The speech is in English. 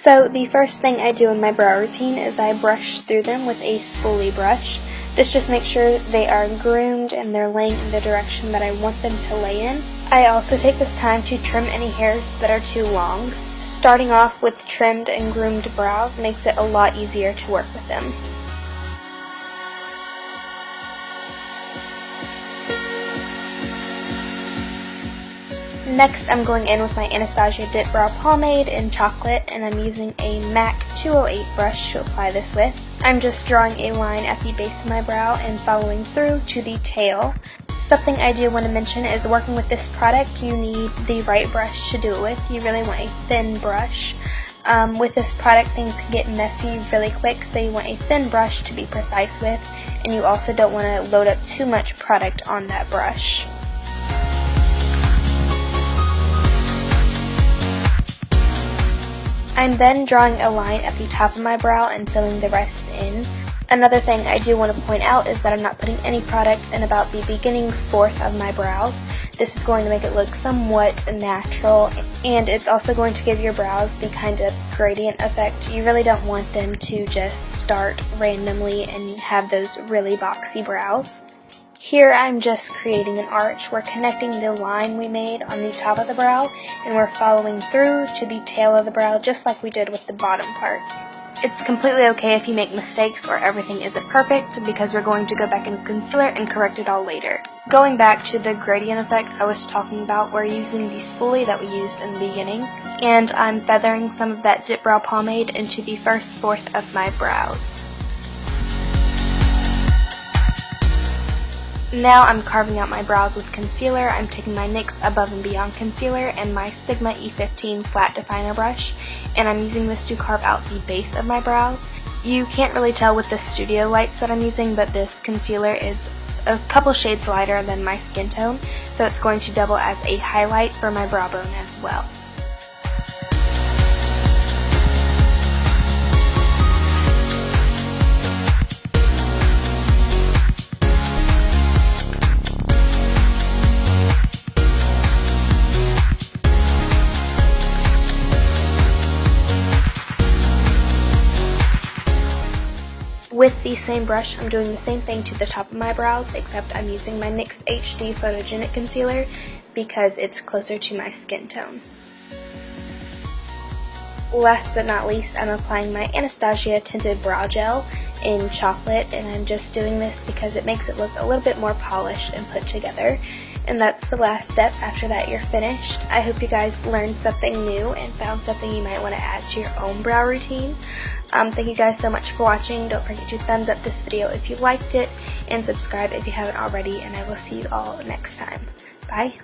So the first thing I do in my brow routine is I brush through them with a spoolie brush. This just makes sure they are groomed and they're laying in the direction that I want them to lay in. I also take this time to trim any hairs that are too long. Starting off with trimmed and groomed brows makes it a lot easier to work with them. Next, I'm going in with my Anastasia Dip Brow Pomade in Chocolate, and I'm using a MAC 208 brush to apply this with. I'm just drawing a line at the base of my brow and following through to the tail. Something I do want to mention is working with this product, you need the right brush to do it with. You really want a thin brush. With this product, things can get messy really quick, so you want a thin brush to be precise with, and you also don't want to load up too much product on that brush. I'm then drawing a line at the top of my brow and filling the rest in. Another thing I do want to point out is that I'm not putting any product in about the beginning fourth of my brows. This is going to make it look somewhat natural, and it's also going to give your brows the kind of gradient effect. You really don't want them to just start randomly and have those really boxy brows. Here I'm just creating an arch. We're connecting the line we made on the top of the brow, and we're following through to the tail of the brow just like we did with the bottom part. It's completely okay if you make mistakes or everything isn't perfect, because we're going to go back in concealer and correct it all later. Going back to the gradient effect I was talking about, we're using the spoolie that we used in the beginning, and I'm feathering some of that Dip Brow Pomade into the first fourth of my brows. Now I'm carving out my brows with concealer. I'm taking my NYX Above and Beyond concealer and my Sigma E15 flat definer brush, and I'm using this to carve out the base of my brows. You can't really tell with the studio lights that I'm using, but this concealer is a couple shades lighter than my skin tone, so it's going to double as a highlight for my brow bone as well. With the same brush, I'm doing the same thing to the top of my brows, except I'm using my NYX HD Photogenic Concealer because it's closer to my skin tone. Last but not least, I'm applying my Anastasia Tinted Brow Gel in Chocolate, and I'm just doing this because it makes it look a little bit more polished and put together. And that's the last step. After that, you're finished. I hope you guys learned something new and found something you might want to add to your own brow routine. Thank you guys so much for watching. Don't forget to thumbs up this video if you liked it, and subscribe if you haven't already, and I will see you all next time. Bye!